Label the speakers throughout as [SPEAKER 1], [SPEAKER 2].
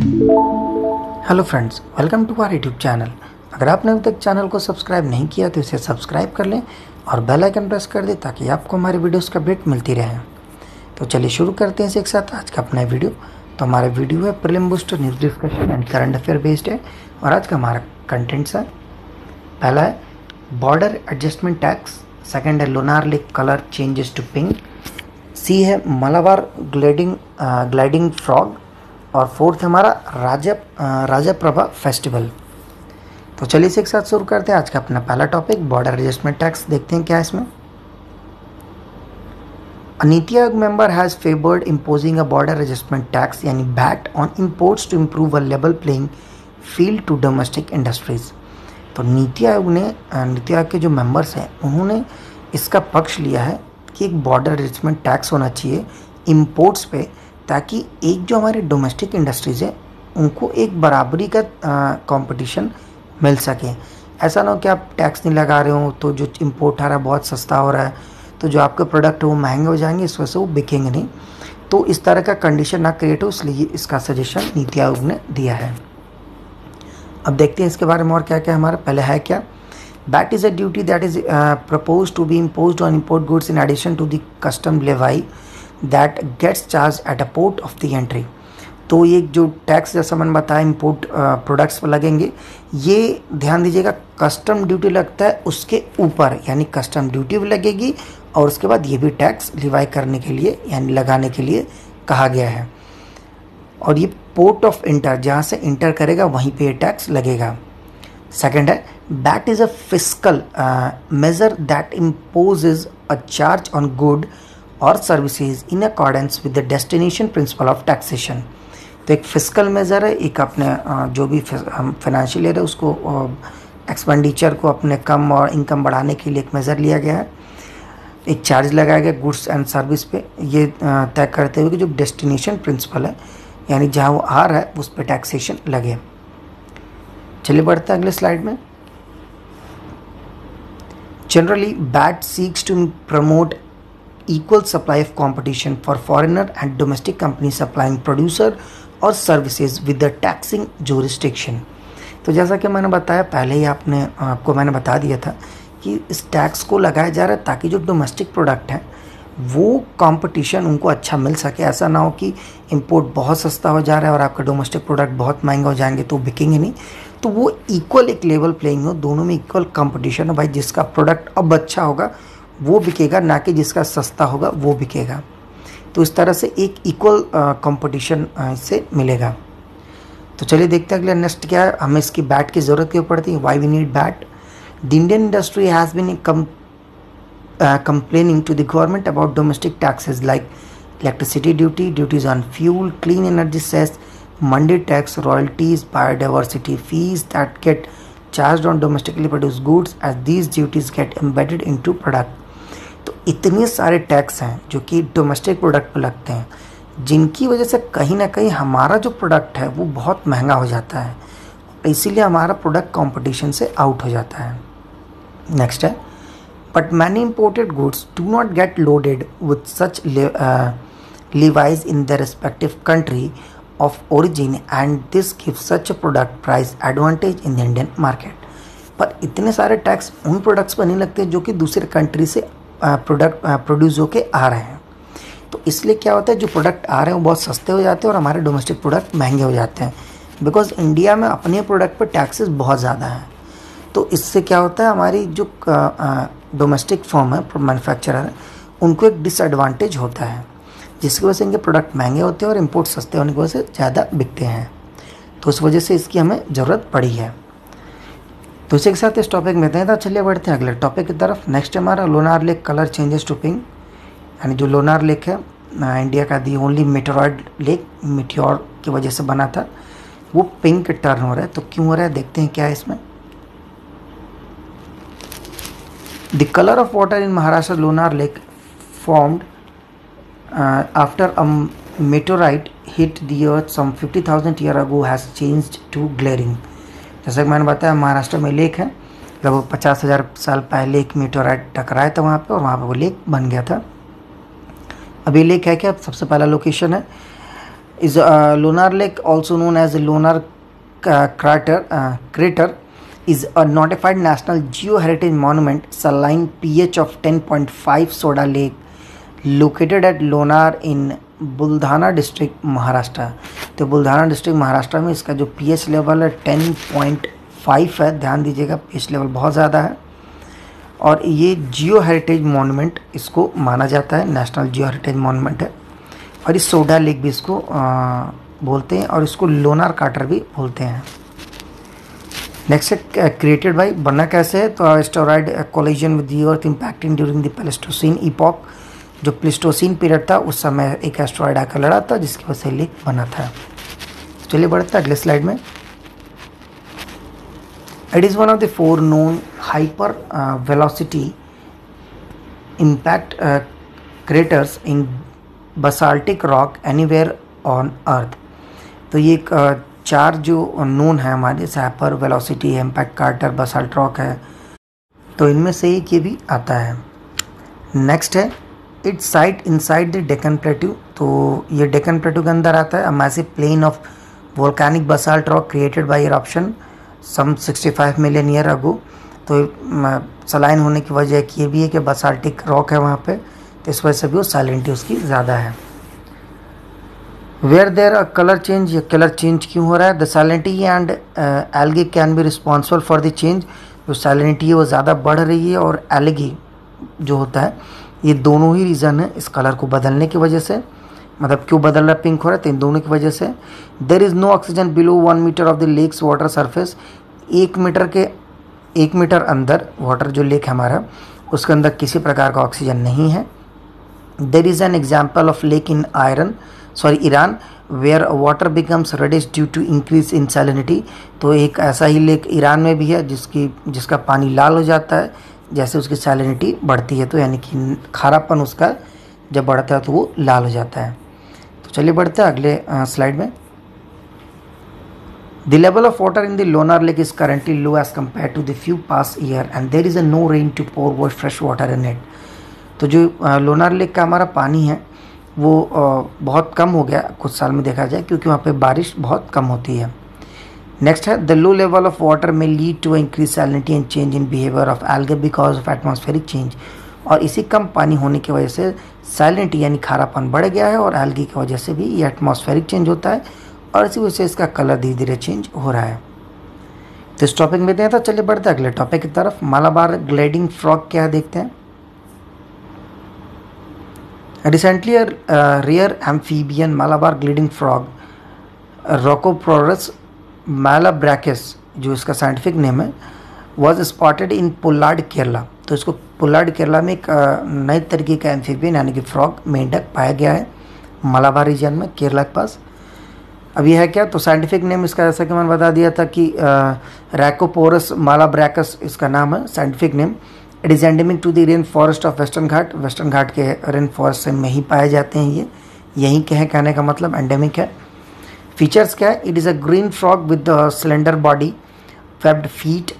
[SPEAKER 1] Hello friends, welcome to our YouTube channel. अगर आपने अभी तक चैनल को सब्सक्राइब नहीं किया तो इसे सब्सक्राइब कर लें और बेल आइकन प्रेस कर दें ताकि आपको हमारे वीडियोस का अपडेट मिलती रहे। तो चलिए शुरू करते हैं एक साथ आज का अपना वीडियो। तो हमारा वीडियो है prelim booster news discussion and current affair based है और आज का हमारा कंटेंट्स है। पहला है बॉर्डर एडजस्टमेंट टैक्स, सेकेंड है Lonar lake colour changes to pink, सी है मलाबार ग्लाइडिंग फ्रॉग और फोर्थ हमारा राजाप्रभा फेस्टिवल। तो चलिए इसे एक साथ शुरू करते हैं आज का अपना पहला टॉपिक बॉर्डर एडजस्टमेंट टैक्स। देखते हैं क्या है इसमें। NITI Aayog member has favoured imposing a border adjustment tax यानी BAT on imports to improve a level playing field to domestic industries. तो नीति आयोग के जो मेंबर्स हैं उन्होंने इसका पक्ष लिया है कि एक बॉर्डर एडजस्टमेंट टैक्स होना चाहिए इम्पोर्ट्स पे, ताकि एक जो हमारे डोमेस्टिक इंडस्ट्रीज़ है उनको एक बराबरी का कंपटीशन मिल सके। ऐसा ना हो कि आप टैक्स नहीं लगा रहे हो तो जो इम्पोर्ट आ रहा है बहुत सस्ता हो रहा है, तो जो आपके प्रोडक्ट है वो महंगे हो जाएंगे, इस वजह से वो बिकेंगे नहीं। तो इस तरह का कंडीशन ना क्रिएट हो, इसलिए इसका सजेशन नीति आयोग ने दिया है। अब देखते हैं इसके बारे में और क्या क्या हमारा पहले है क्या। That is a duty that is proposed to be imposed on import goods in addition to the custom levy that gets charged at a port of the entry। तो ये जो टैक्स जैसा मैंने बताया इम्पोर्ट प्रोडक्ट्स पर लगेंगे, ये ध्यान दीजिएगा कस्टम ड्यूटी लगता है उसके ऊपर, यानी कस्टम ड्यूटी भी लगेगी और उसके बाद ये भी टैक्स लिवाई करने के लिए यानी लगाने के लिए कहा गया है। और ये पोर्ट ऑफ इंटर, जहाँ से इंटर करेगा वहीं पे ये टैक्स लगेगा। सेकेंड है that is a fiscal measure that imposes a charge on good or services in accordance with the destination principle of taxation। तो एक फिस्कल मेज़र है, एक अपने जो भी फाइनेंशियल ईयर है उसको एक्सपेंडिचर को अपने कम और इनकम बढ़ाने के लिए एक मेज़र लिया गया है। एक चार्ज लगाया गया गुड्स एंड सर्विस पे, ये तय करते हुए कि जो डेस्टिनेशन प्रिंसिपल है यानी जहाँ वो आ रहा है उस पर टैक्सेशन लगे। चलिए बढ़ते हैं अगले स्लाइड में। Generally, BAT seeks to promote equal supply of competition for foreigner and domestic companies supplying producer or services with the taxing jurisdiction। तो जैसा कि मैंने बताया पहले ही आपको मैंने बता दिया था कि इस टैक्स को लगाया जा रहा है ताकि जो डोमेस्टिक प्रोडक्ट है वो कंपटीशन उनको अच्छा मिल सके। ऐसा ना हो कि इंपोर्ट बहुत सस्ता हो जा रहा है और आपका डोमेस्टिक प्रोडक्ट बहुत महंगा हो जाएंगे तो बिकेंगे नहीं। तो वो इक्वल एक लेवल प्लेइंग हो, दोनों में इक्वल कंपटीशन हो। भाई जिसका प्रोडक्ट अब अच्छा होगा वो बिकेगा, ना कि जिसका सस्ता होगा वो बिकेगा। तो इस तरह से एक इक्वल कंपटीशन इससे मिलेगा। तो चलिए देखते हैं अगले नेक्स्ट क्या है। हमें इसकी बैट की ज़रूरत क्यों पड़ती है, why we need bat. The Indian industry has been complaining to the government about domestic taxes like electricity duty, duties on fuel, clean energy cess, Monday tax, royalties, biodiversity fees that get charged on domestically produced goods as these duties get embedded into product। तो इतने सारे tax हैं जो कि domestic product पर लगते हैं, जिनकी वजह से कहीं ना कहीं हमारा जो प्रोडक्ट है वो बहुत महंगा हो जाता है, इसीलिए हमारा प्रोडक्ट कंपटीशन से आउट हो जाता है। नेक्स्ट है but many imported goods do not get loaded with such levies in their respective country of origin and this gives such a product price advantage in the Indian market। पर इतने सारे tax उन products पर नहीं लगते जो कि दूसरे कंट्री से प्रोडक्ट प्रोड्यूस होके आ रहे हैं। तो इसलिए क्या होता है, जो प्रोडक्ट आ रहे हैं वो बहुत सस्ते हो जाते हैं और हमारे डोमेस्टिक प्रोडक्ट महंगे हो जाते हैं, बिकॉज इंडिया में अपने प्रोडक्ट पर टैक्सेस बहुत ज़्यादा हैं। तो इससे क्या होता है, हमारी जो डोमेस्टिक फर्म है, मैन्युफैक्चरर है, उनको एक डिसएडवांटेज होता है, जिसकी वजह से इनके प्रोडक्ट महंगे होते हैं और इंपोर्ट सस्ते होने की वजह से ज़्यादा बिकते हैं। तो उस वजह से इसकी हमें ज़रूरत पड़ी है। तो इसी के साथ इस टॉपिक में इतना ही था। चलिए बढ़ते हैं अगले टॉपिक की तरफ। नेक्स्ट हमारा Lonar lake colour changes to pink, यानी जो लोनार लेक है इंडिया का the only meteoroid lake, meteor की वजह से बना था, वो पिंक टर्न हो रहा है। तो क्यों हो रहा है देखते हैं क्या है इसमें। The color of water in Maharashtra Lonar Lake formed after a meteorite hit the earth some 50,000 years ago has changed to glaring। जैसा कि मैंने बताया महाराष्ट्र में लेक है, लगभग 50,000 साल पहले एक मेटेओराइट टकराया था वहाँ पे और वहाँ पे वो लेक बन गया था। अब ये लेक है क्या, सबसे पहला लोकेशन है is lunar lake, also known as the lunar crater, is a notified national geoheritage monument. Saline pH of 10.5 soda lake located at Lonar in Buldhana district Maharashtra. तो बुल्धाना डिस्ट्रिक्ट महाराष्ट्र में इसका जो पीएच लेवल है 10.5 है, ध्यान दीजिएगा पीएच लेवल बहुत ज़्यादा है। और ये जियो हेरिटेज मॉन्यूमेंट इसको माना जाता है, नेशनल जियो हेरिटेज मॉन्यूमेंट है। और इस सोडा लेक भी इसको बोलते हैं और इसको लोनार कार्टर भी बोलते हैं। नेक्स्ट है क्रिएटेड बाई, बना कैसे है? तो asteroid collision with the earth impacting during the Pleistocene epoch, जो प्लेस्टोसीन पीरियड था उस समय एक एस्टेरॉयड आकर लड़ा था जिसकी वजह से लेक बना था। चलिए बढ़ते हैं अगले स्लाइड में। It is one of the 4 known hyper velocity impact craters in basaltic rock anywhere on earth. तो ये 4 जो नोन है हमारे, हाइपर वेलोसिटी है, इम्पैक्ट कार्टर, बसाल्ट रॉक है, तो इनमें से एक ये भी आता है। नेक्स्ट है it's site inside the Deccan plateau. तो ये डेक्कन प्लेट्यू के अंदर आता है। A massive plain of volcanic basalt rock created by eruption some 65 million year ago. तो सलाइन होने की वजह ये भी है कि बसाल्टिक रॉक है वहाँ पे, तो इस वजह से भी वो सैलिनिटी उसकी ज़्यादा है। Where there a colour change, ये कलर चेंज क्यों हो रहा है? The salinity and algae can be responsible for the change. जो सैलिनिटी है वो ज़्यादा बढ़ रही है और एल्गी जो होता है, ये दोनों ही रीज़न है इस कलर को बदलने की वजह से। मतलब क्यों बदल रहा है, पिंक हो रहा है, तो इन दोनों की वजह से। There is no oxygen below 1 metre of the lake's water surface. 1 metre अंदर वाटर जो लेक है हमारा, उसके अंदर किसी प्रकार का ऑक्सीजन नहीं है। There is an example of lake in Iran where water becomes reddish due to increase in salinity. तो एक ऐसा ही लेक ईरान में भी है जिसका पानी लाल हो जाता है जैसे उसकी सैलिनिटी बढ़ती है। तो यानी कि खारापन उसका जब बढ़ता है तो वो लाल हो जाता है। तो चलिए बढ़ते हैं अगले स्लाइड में। The level of water in the Lonar lake is currently low as compare to the few past year and there is a no rain to pour wash fresh water in it. तो जो Lonar lake का हमारा पानी है वो बहुत कम हो गया कुछ साल में देखा जाए, क्योंकि वहाँ पे बारिश बहुत कम होती है। नेक्स्ट है the low level of water में lead to increase salinity and change in behaviour of algae because of atmospheric change. और इसी कम पानी होने की वजह से सैलिनिटी यानी खारापन बढ़ गया है और एल्गी की वजह से भी ये एटमॉस्फेरिक चेंज होता है और इसी वजह से इसका कलर धीरे धीरे चेंज हो रहा है। तो इस टॉपिक में देखते हैं। तो चलिए बढ़ते हैं अगले टॉपिक की तरफ। मालाबार ग्लाइडिंग फ्रॉग क्या है देखते हैं। Recently rare amphibian Malabar gliding frog Rhacophorus malabaricus, जो इसका साइंटिफिक नेम है, वॉज स्पॉटेड इन पोलार्ड केरला। तो इसको पोलार्ड केरला में एक नए तरीके का एम्फीबियन यानी कि फ्रॉग मेंढक पाया गया है मालाबार रीजन में, केरला के पास। अब यह है क्या? तो साइंटिफिक नेम इसका, जैसा कि मैंने बता दिया था कि रैकोपोरस मालाब्रैकस इसका नाम है scientific name. It is endemic to the rain forest of western Ghat. Western Ghat के रेन फॉरेस्ट में ही पाए जाते हैं, ये यहीं के हैं, कहने का मतलब एंडेमिक है। फीचर्स क्या है? It is a green frog with slender body, webbed feet,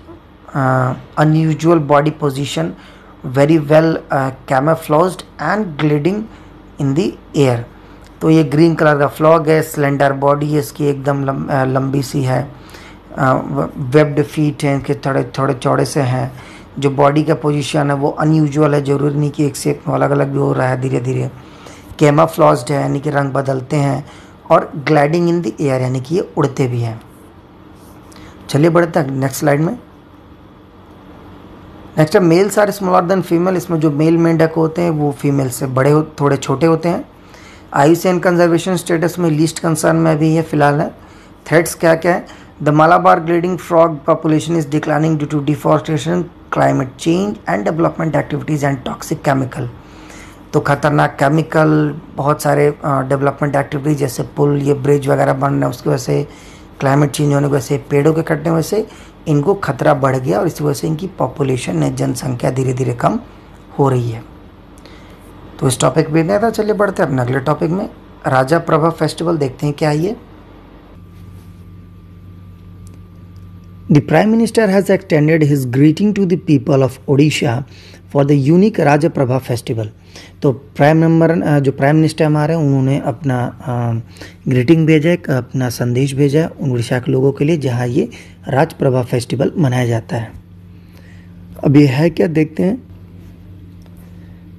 [SPEAKER 1] unusual body position, very well camouflaged and gliding in the air. तो ये ग्रीन कलर का फ्रॉग है, स्लेंडर बॉडी है इसकी, एकदम लंबी सी है, वेब्ड फीट हैं इनके, थोड़े थोड़े चौड़े से हैं। जो बॉडी का पोजीशन है वो अनयूजुअल है, ज़रूरी नहीं कि एक शेप में अलग अलग भी हो रहा है धीरे धीरे। कैमोफ्लेज्ड है यानी कि रंग बदलते हैं, और ग्लाइडिंग इन द एयर यानी कि ये उड़ते भी हैं। चलिए बढ़ते हैं नेक्स्ट स्लाइड में। नेक्स्ट है males are smaller than female. इसमें जो मेल मेंढक होते हैं वो फीमेल से थोड़े छोटे होते हैं। आईयूसीएन कंजर्वेशन स्टेटस में लीस्ट कंसर्न में अभी ये फिलहाल है। थ्रेट्स क्या क्या है? The Malabar gliding frog population is declining due to deforestation, climate change and development activities and toxic chemical. तो खतरनाक केमिकल, बहुत सारे डेवलपमेंट एक्टिविटीज जैसे पुल, ये ब्रिज वगैरह बन रहे हैं, उसकी वजह से क्लाइमेट चेंज होने की वजह से, पेड़ों के कटने की वजह से इनको खतरा बढ़ गया और इसी वजह से इनकी पॉपुलेशन, जनसंख्या धीरे धीरे कम हो रही है। तो इस टॉपिक पे नहीं था। चलिए बढ़ते हैं अपने अगले टॉपिक में। राजा प्रभा फेस्टिवल देखते हैं क्या है ये। The Prime Minister has extended his greeting to the people of Odisha for the unique Raja Prabha festival. तो जो प्राइम मिनिस्टर हमारे उन्होंने अपना ग्रीटिंग भेजा है, अपना संदेश भेजा है उड़ीसा के लोगों के लिए, जहाँ ये राजप्रभा फेस्टिवल मनाया जाता है। अब ये है क्या, देखते हैं।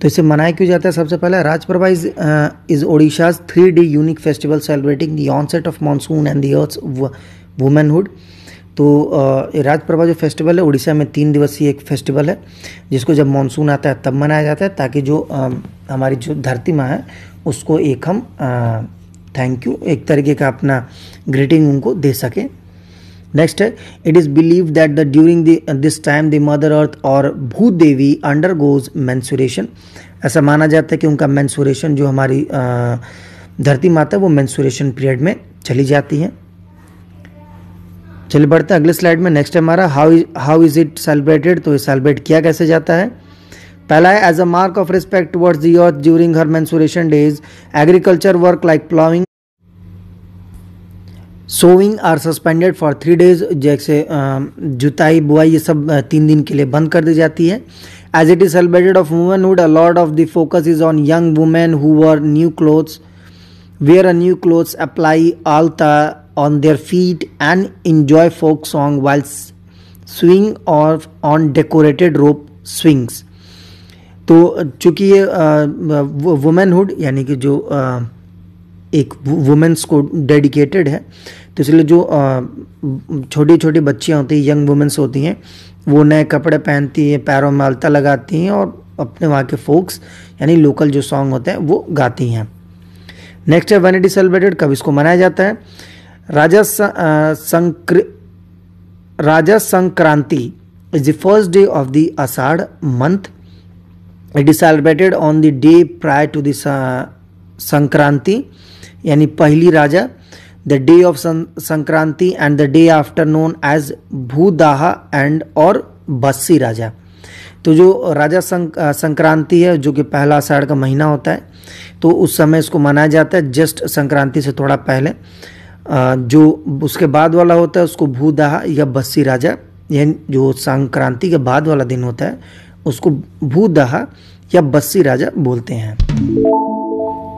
[SPEAKER 1] तो इसे मनाया क्यों जाता है? सबसे पहले Raja Parba is Odisha's 3D unique festival celebrating the onset of monsoon and the earth's womanhood. तो राजप्रभा जो फेस्टिवल है उड़ीसा में 3 दिवसीय एक फेस्टिवल है, जिसको जब मानसून आता है तब मनाया जाता है, ताकि जो हमारी जो धरती माँ है उसको एक हम थैंक यू, एक तरीके का अपना ग्रीटिंग उनको दे सके। नेक्स्ट है, it is believe that the during this time the mother earth और भूदेवी अंडरगोज मेंसुरेशन। ऐसा माना जाता है कि उनका मेंसुरेशन, जो हमारी धरती माता है वो मेंसुरेशन पीरियड में चली जाती है। चलिए बढ़ते हैं अगले स्लाइड में। नेक्स्ट है हमारा हाउ इज इट सेलिब्रेटेड। तो ये सेलिब्रेट किया कैसे जाता है? पहला है, as a mark of respect towards the earth during her menstruation days, agriculture work like ploughing sowing are suspended for 3 days। जैसे जुताई बुआई ये सब 3 दिन के लिए बंद कर दी जाती है। As it is celebrated of womanhood, a lot of the focus is on young women who wear new clothes, wear a new clothes, apply alta on their feet and enjoy folk song while swing or on decorated rope swings। तो चूंकि ये womanhood यानी कि जो एक women's को dedicated है, तो इसलिए जो छोटी छोटी बच्चियाँ होती हैं, यंग वुमेन्स होती हैं, वो नए कपड़े पहनती हैं, पैरों में अलता लगाती हैं और अपने वहाँ के फोक्स यानी लोकल जो सॉन्ग होते हैं वो गाती हैं। नेक्स्ट है, व्हेन इट इज सेलिब्रेटेड, कब इसको मनाया जाता है? Raja Sankranti is the first day of the Ashadha month. It is celebrated on the day prior to the Sankranti, यानी पहली Raja, the day of Sankranti and the day after known as Bhudaha and और बस्सी राजा। तो जो राजा संक्रांति है, जो कि पहला आषाढ़ का महीना होता है, तो उस समय इसको मनाया जाता है। जस्ट संक्रांति से थोड़ा पहले जो उसके बाद वाला होता है उसको भूदाहा या बस्सी राजा, यानी जो संक्रांति के बाद वाला दिन होता है उसको भूदाहा या बस्सी राजा बोलते हैं।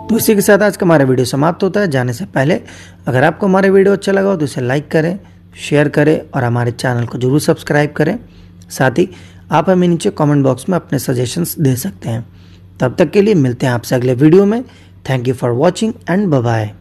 [SPEAKER 1] तो इसी के साथ आज का हमारा वीडियो समाप्त होता है। जाने से पहले अगर आपको हमारा वीडियो अच्छा लगा हो तो इसे लाइक करें, शेयर करें और हमारे चैनल को जरूर सब्सक्राइब करें। साथ ही आप हमें नीचे कमेंट बॉक्स में अपने सजेशंस दे सकते हैं। तब तक के लिए मिलते हैं आपसे अगले वीडियो में। Thank you for watching and bye bye.